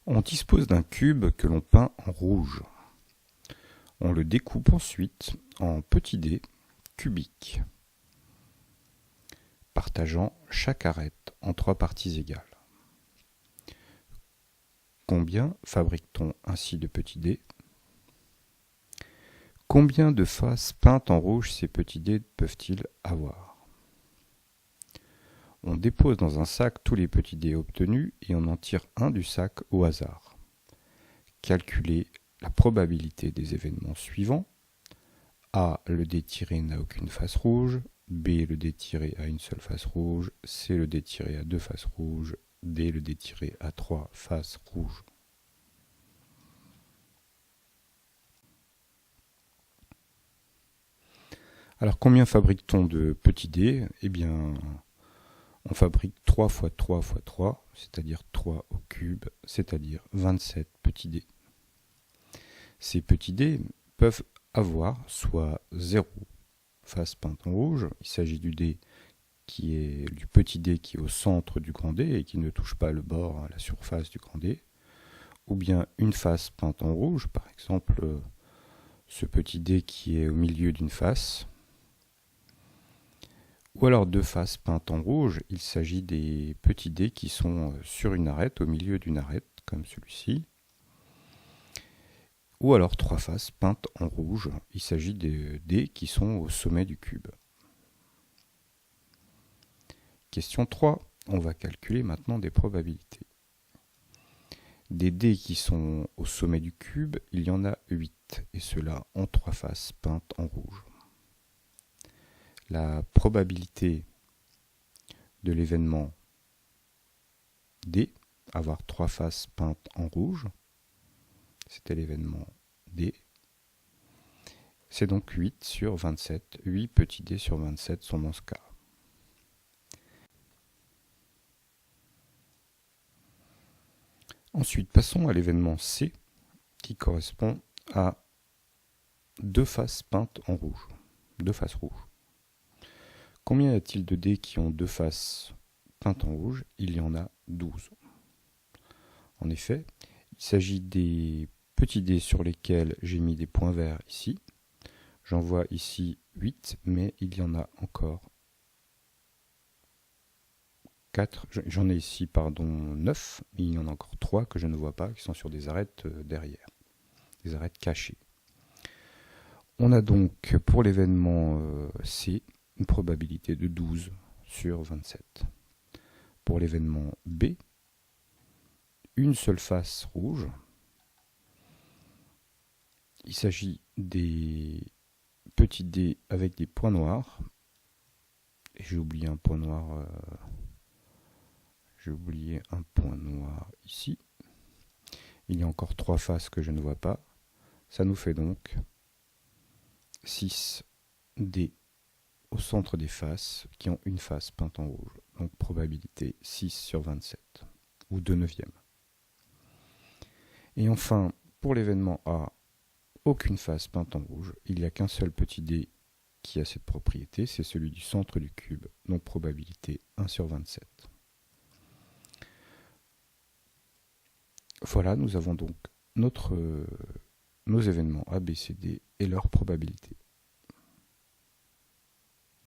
On dispose d'un cube que l'on peint en rouge. On le découpe ensuite en petits dés cubiques, partageant chaque arête en 3 parties égales. Combien fabrique-t-on ainsi de petits dés? Combien de faces peintes en rouge ces petits dés peuvent-ils avoir? On dépose dans un sac tous les petits dés obtenus et on en tire un du sac au hasard. Calculez la probabilité des événements suivants. A. Le dé tiré n'a aucune face rouge. B. Le dé tiré a une seule face rouge. C. Le dé tiré a 2 faces rouges. D. Le dé tiré a 3 faces rouges. Alors combien fabrique-t-on de petits dés? Eh bien, on fabrique 3 x 3 x 3, c'est-à-dire 3 au cube, c'est-à-dire 27 petits dés. Ces petits dés peuvent avoir soit 0 face peinte en rouge, il s'agit du petit dé qui est au centre du grand dé et qui ne touche pas le bord à la surface du grand dé, ou bien une face peinte en rouge, par exemple ce petit dé qui est au milieu d'une face, ou alors 2 faces peintes en rouge, il s'agit des petits dés qui sont sur une arête, au milieu d'une arête, comme celui-ci, ou alors 3 faces peintes en rouge, il s'agit des dés qui sont au sommet du cube. Question 3, on va calculer maintenant des probabilités. Des dés qui sont au sommet du cube, il y en a 8, et cela en 3 faces peintes en rouge. La probabilité de l'événement D, avoir 3 faces peintes en rouge, c'était l'événement D, c'est donc 8 sur 27, 8 petits dés sur 27 sont dans ce cas. Ensuite, passons à l'événement C, qui correspond à 2 faces peintes en rouge, 2 faces rouges. Combien y a-t-il de dés qui ont 2 faces peintes en rouge? Il y en a 12. En effet, il s'agit des petits dés sur lesquels j'ai mis des points verts ici. J'en vois ici 8, mais il y en a encore 4. J'en ai ici 9, mais il y en a encore 3 que je ne vois pas, qui sont sur des arêtes derrière, des arêtes cachées. On a donc pour l'événement C une probabilité de 12 sur 27. Pour l'événement B, une seule face rouge. Il s'agit des petits dés avec des points noirs. Et j'ai oublié un point noir. J'ai oublié un point noir ici. Il y a encore 3 faces que je ne vois pas. Ça nous fait donc 6 dés au centre des faces qui ont une face peinte en rouge. Donc probabilité 6 sur 27, ou 2/9. Et enfin, pour l'événement A, aucune face peinte en rouge. Il n'y a qu'un seul petit dé qui a cette propriété, c'est celui du centre du cube, donc probabilité 1 sur 27. Voilà, nous avons donc nos événements A, B, C, D et leur probabilité.